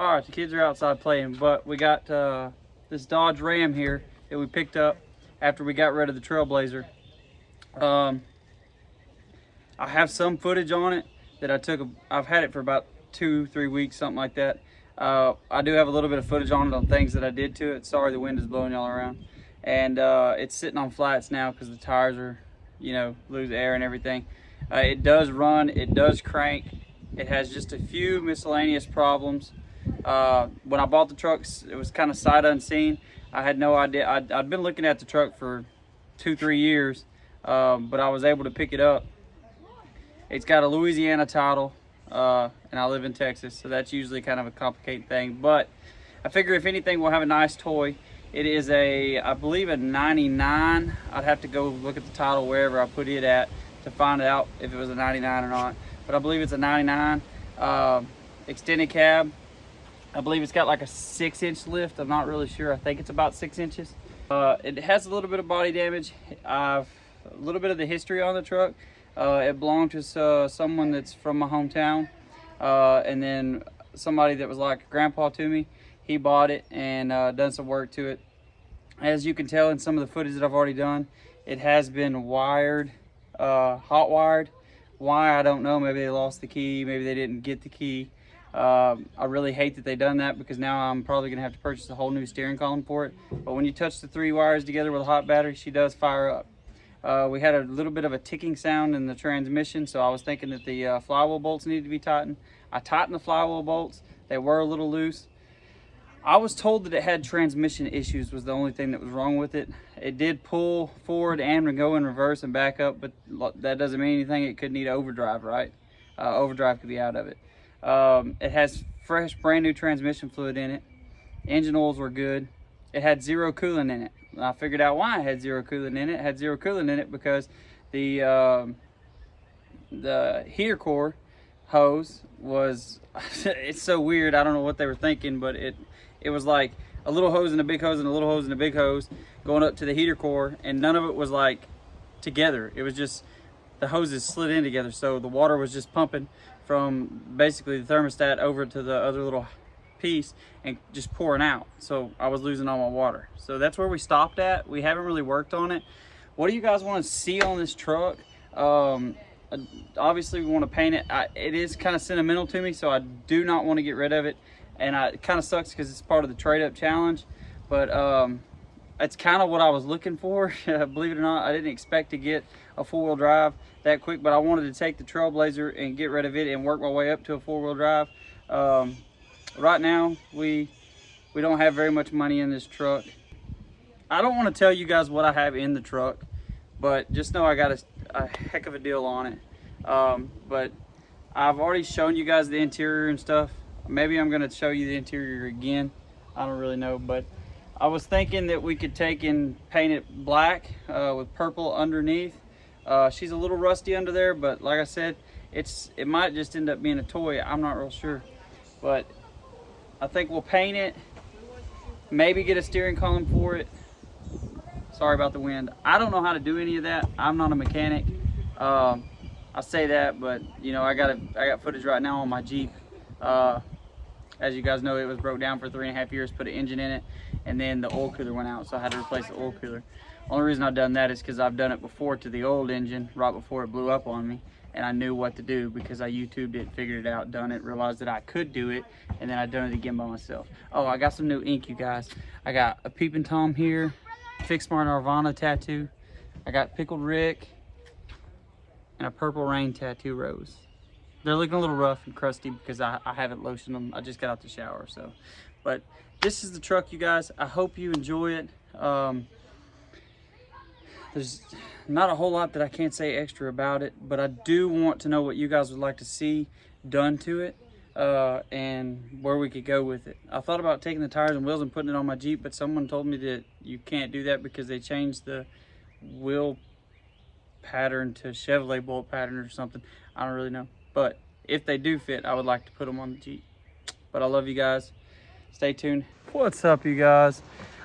All right, the kids are outside playing, but we got this Dodge Ram here that we picked up after we got rid of the Trailblazer. I have some footage on it that I took. I've had it for about 2-3 weeks, something like that. I do have a little bit of footage on it on things that I did to it. Sorry, the wind is blowing y'all around. And it's sitting on flats now because the tires are, you know, lose air and everything. It does run, it does crank. It has just a few miscellaneous problems. When I bought the truck, it was kind of sight unseen. I had no idea. I'd been looking at the truck for 2-3 years, but I was able to pick it up. It's got a Louisiana title, and I live in Texas, so that's usually kind of a complicated thing. But I figure if anything, we'll have a nice toy. It is I believe a 99. I'd have to go look at the title wherever I put it at to find out if it was a 99 or not. But I believe it's a 99. Extended cab. I believe it's got like a 6-inch lift. I'm not really sure. I think it's about 6 inches. It has a little bit of body damage. A little bit of the history on the truck. It belonged to someone that's from my hometown, and then somebody that was like a grandpa to me. He bought it and done some work to it. As you can tell in some of the footage that I've already done, it has been wired, hot wired. Why, I don't know. Maybe they lost the key, maybe they didn't get the key. I really hate that they done that, because now I'm probably gonna have to purchase a whole new steering column for it. But when you touch the 3 wires together with a hot battery, she does fire up. We had a little bit of a ticking sound in the transmission, so I was thinking that the flywheel bolts needed to be tightened. I tightened the flywheel bolts. They were a little loose. I was told that it had transmission issues was the only thing that was wrong with it. It did pull forward and go in reverse and back up, but that doesn't mean anything. It could need overdrive, right? Overdrive could be out of it. It has fresh, brand new transmission fluid in it. Engine oils were good. It had zero coolant in it. I figured out why it had zero coolant in it. It had zero coolant in it because the heater core hose was, it's so weird. I don't know what they were thinking, but it was like a little hose and a big hose and a little hose and a big hose going up to the heater core, and none of it was like together. It was just the hoses slid in together, so the water was just pumping from basically the thermostat over to the other little piece and just pouring out. So I was losing all my water. So that's where we stopped at. We haven't really worked on it. What do you guys want to see on this truck? Obviously we want to paint it. It is kind of sentimental to me, so I do not want to get rid of it. And it kind of sucks because it's part of the trade up challenge, but it's kind of what I was looking for. Believe it or not, I didn't expect to get a 4-wheel drive that quick, but I wanted to take the Trailblazer and get rid of it and work my way up to a 4-wheel drive. Right now we don't have very much money in this truck. I don't want to tell you guys what I have in the truck, but just know I got a heck of a deal on it. But I've already shown you guys the interior and stuff. Maybe I'm going to show you the interior again. I don't really know, but I was thinking that we could take and paint it black with purple underneath. She's a little rusty under there, but like I said, it might just end up being a toy. I'm not real sure, but I think we'll paint it, maybe get a steering column for it. Sorry about the wind. I don't know how to do any of that. I'm not a mechanic. I say that, but you know, I got footage right now on my Jeep. As you guys know, it was broke down for 3.5 years, put an engine in it, and then the oil cooler went out, so I had to replace the oil cooler. Only reason I've done that is because I've done it before to the old engine, right before it blew up on me, and I knew what to do because I YouTubed it, figured it out, done it, realized that I could do it, and then I've done it again by myself. Oh, I got some new ink, you guys. I got a Peeping Tom here, Fix Smart Nirvana tattoo. I got Pickled Rick, and a Purple Rain tattoo rose. They're looking a little rough and crusty because I haven't lotioned them. I just got out the shower, so. But this is the truck, you guys. I hope you enjoy it. There's not a whole lot that I can't say extra about it, but I do want to know what you guys would like to see done to it, and where we could go with it. I thought about taking the tires and wheels and putting it on my Jeep, but someone told me that you can't do that because they changed the wheel pattern to Chevrolet bolt pattern or something. I don't really know. But if they do fit, I would like to put them on the Jeep. But I love you guys. Stay tuned. What's up, you guys?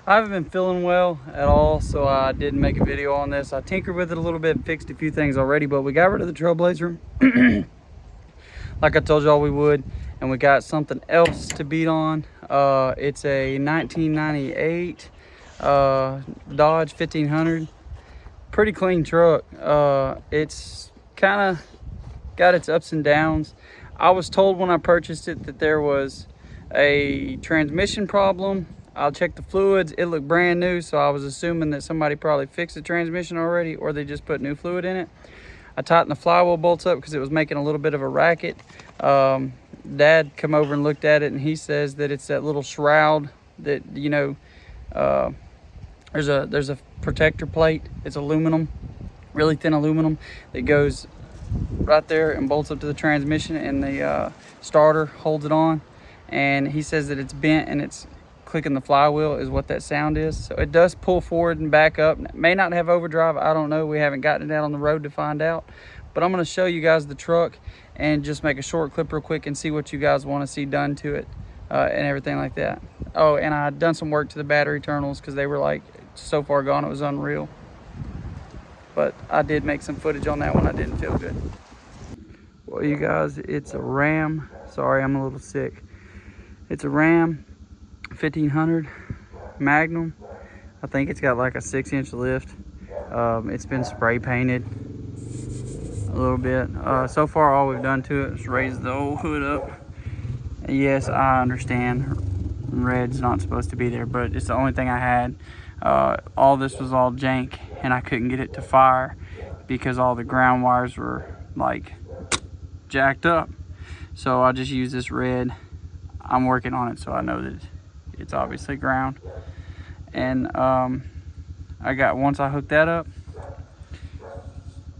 I haven't been feeling well at all, so I didn't make a video on this. I tinkered with it a little bit, fixed a few things already, but we got rid of the Trailblazer like I told y'all we would. And we got something else to beat on. It's a 1998 Dodge 1500. Pretty clean truck. It's kind of got its ups and downs. I was told when I purchased it that there was a transmission problem. I'll check the fluids. It looked brand new, so I was assuming that somebody probably fixed the transmission already, or they just put new fluid in it. I tightened the flywheel bolts up because it was making a little bit of a racket. Dad come over and looked at it, and he says that it's that little shroud that, you know, there's a protector plate. It's aluminum, really thin aluminum, that goes right there and bolts up to the transmission, and the starter holds it on. And he says that it's bent and it's clicking the flywheel is what that sound is. So it does pull forward and back up. It may not have overdrive, I don't know. We haven't gotten it out on the road to find out. But I'm going to show you guys the truck and just make a short clip real quick and see what you guys want to see done to it and everything like that. Oh, and I had done some work to the battery terminals because they were like so far gone it was unreal. But I did make some footage on that one. I didn't feel good. Well, you guys, it's a Ram. Sorry, I'm a little sick. It's a Ram 1500 Magnum. I think it's got like a 6-inch lift. It's been spray painted a little bit. So far all we've done to it is raise the old hood up. And yes, I understand red's not supposed to be there, but it's the only thing I had. All this was all jank, and I couldn't get it to fire because all the ground wires were like jacked up. So I just used this red. I'm working on it, so I know that it's obviously ground. And I got, once I hooked that up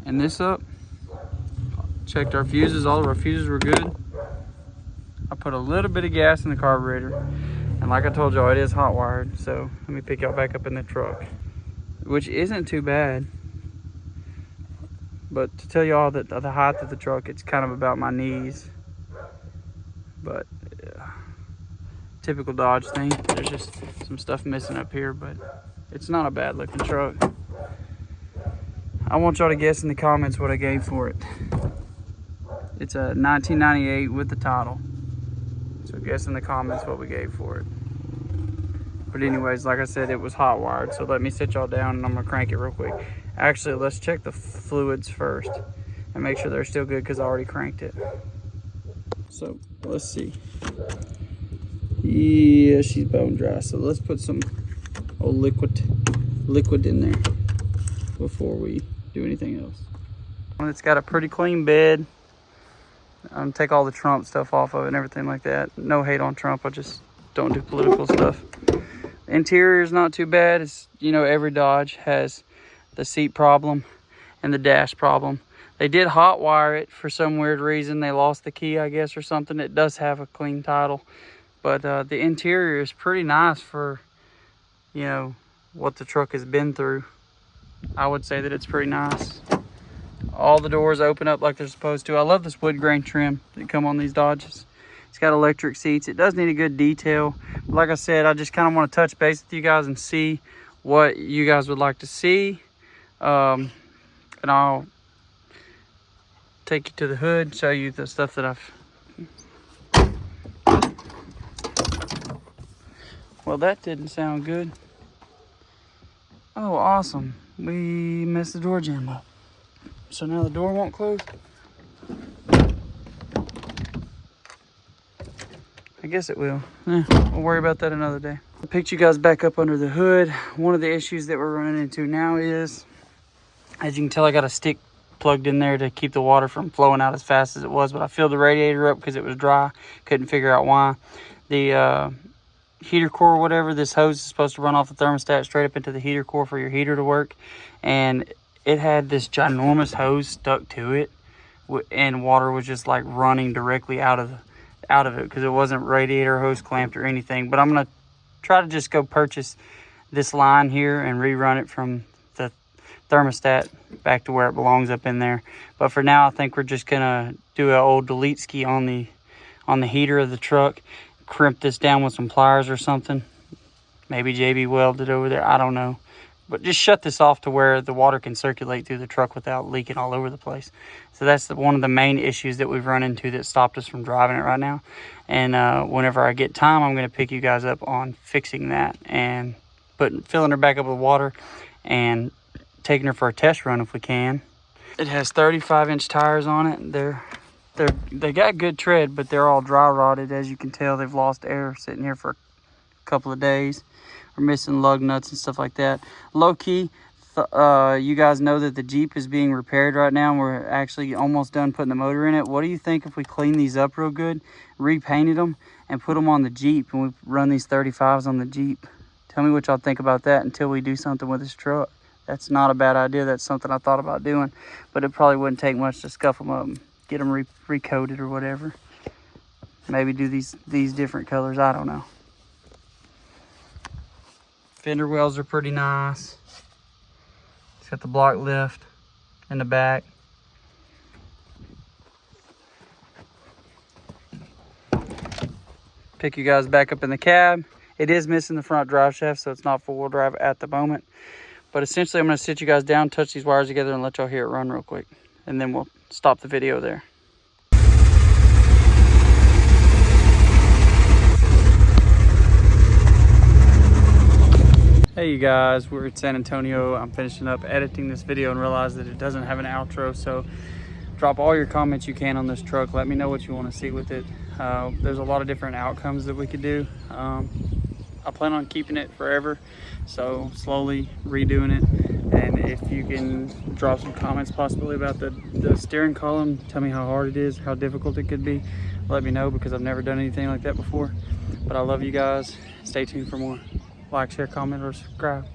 and this up, checked our fuses. All of our fuses were good. I put a little bit of gas in the carburetor, and like I told y'all, it is hot wired. So let me pick y'all back up in the truck, which isn't too bad. But to tell y'all that the height of the truck, it's kind of about my knees. But typical Dodge thing. There's just some stuff missing up here, but it's not a bad looking truck. I want y'all to guess in the comments what I gave for it. It's a 1998 with the title. So guess in the comments what we gave for it. But anyways, like I said, it was hot wired. So let me sit y'all down and I'm gonna crank it real quick. Actually, let's check the fluids first and make sure they're still good because I already cranked it. So let's see. Yeah, she's bone dry. So let's put some old liquid in there before we do anything else. It's got a pretty clean bed. Take all the Trump stuff off of it and everything like that. No hate on Trump. I just don't do political stuff. Interior is not too bad. It's, you know, every Dodge has the seat problem and the dash problem. They did hot wire it for some weird reason. They lost the key, I guess, or something. It does have a clean title. But the interior is pretty nice for, you know, what the truck has been through. I would say that it's pretty nice. All the doors open up like they're supposed to. I love this wood grain trim that come on these Dodges. It's got electric seats. It does need a good detail. But like I said, I just kind of want to touch base with you guys and see what you guys would like to see. And I'll take you to the hood, show you the stuff that I've... Well, that didn't sound good. Oh, awesome. We messed the door jamb up. So now the door won't close. I guess it will. We'll worry about that another day. I picked you guys back up under the hood. One of the issues that we're running into now is, as you can tell, I got a stick plugged in there to keep the water from flowing out as fast as it was, but I filled the radiator up because it was dry. Couldn't figure out why. The heater core or whatever, this hose is supposed to run off the thermostat straight up into the heater core for your heater to work, and it had this ginormous hose stuck to it, and water was just like running directly out of it because it wasn't radiator hose clamped or anything. But I'm gonna try to just go purchase this line here and rerun it from the thermostat back to where it belongs up in there. But for now, I think we're just gonna do an old delete ski on the heater of the truck, crimp this down with some pliers or something. Maybe JB welded over there, I don't know. but just shut this off to where the water can circulate through the truck without leaking all over the place. So that's one of the main issues that we've run into that stopped us from driving it right now. And whenever I get time, I'm going to pick you guys up on fixing that and filling her back up with water and taking her for a test run if we can. It has 35-inch tires on it. They got good tread, but they're all dry rotted. As you can tell, they've lost air sitting here for a couple of days. We're missing lug nuts and stuff like that. Low key, you guys know that the Jeep is being repaired right now, and we're actually almost done putting the motor in it. What do you think if we clean these up real good, repainted them, and put them on the Jeep, and we run these 35s on the Jeep? Tell me what y'all think about that until we do something with this truck. That's not a bad idea. That's something I thought about doing, but it probably wouldn't take much to scuff them up and get them recoated or whatever. Maybe do these different colors. I don't know. Fender wells are pretty nice. It's got the block lift in the back. Pick you guys back up in the cab. It is missing the front drive shaft, so it's not four-wheel drive at the moment. But essentially, I'm going to sit you guys down, touch these wires together, and let y'all hear it run real quick. And then we'll stop the video there. Hey you guys, we're at San Antonio. I'm finishing up editing this video and realized that it doesn't have an outro, so drop all your comments you can on this truck. Let me know what you want to see with it. There's a lot of different outcomes that we could do. I plan on keeping it forever, so slowly redoing it. And if you can drop some comments possibly about the steering column, tell me how hard it is, how difficult it could be. Let me know, because I've never done anything like that before. But I love you guys. Stay tuned for more. Like, share, comment, or subscribe.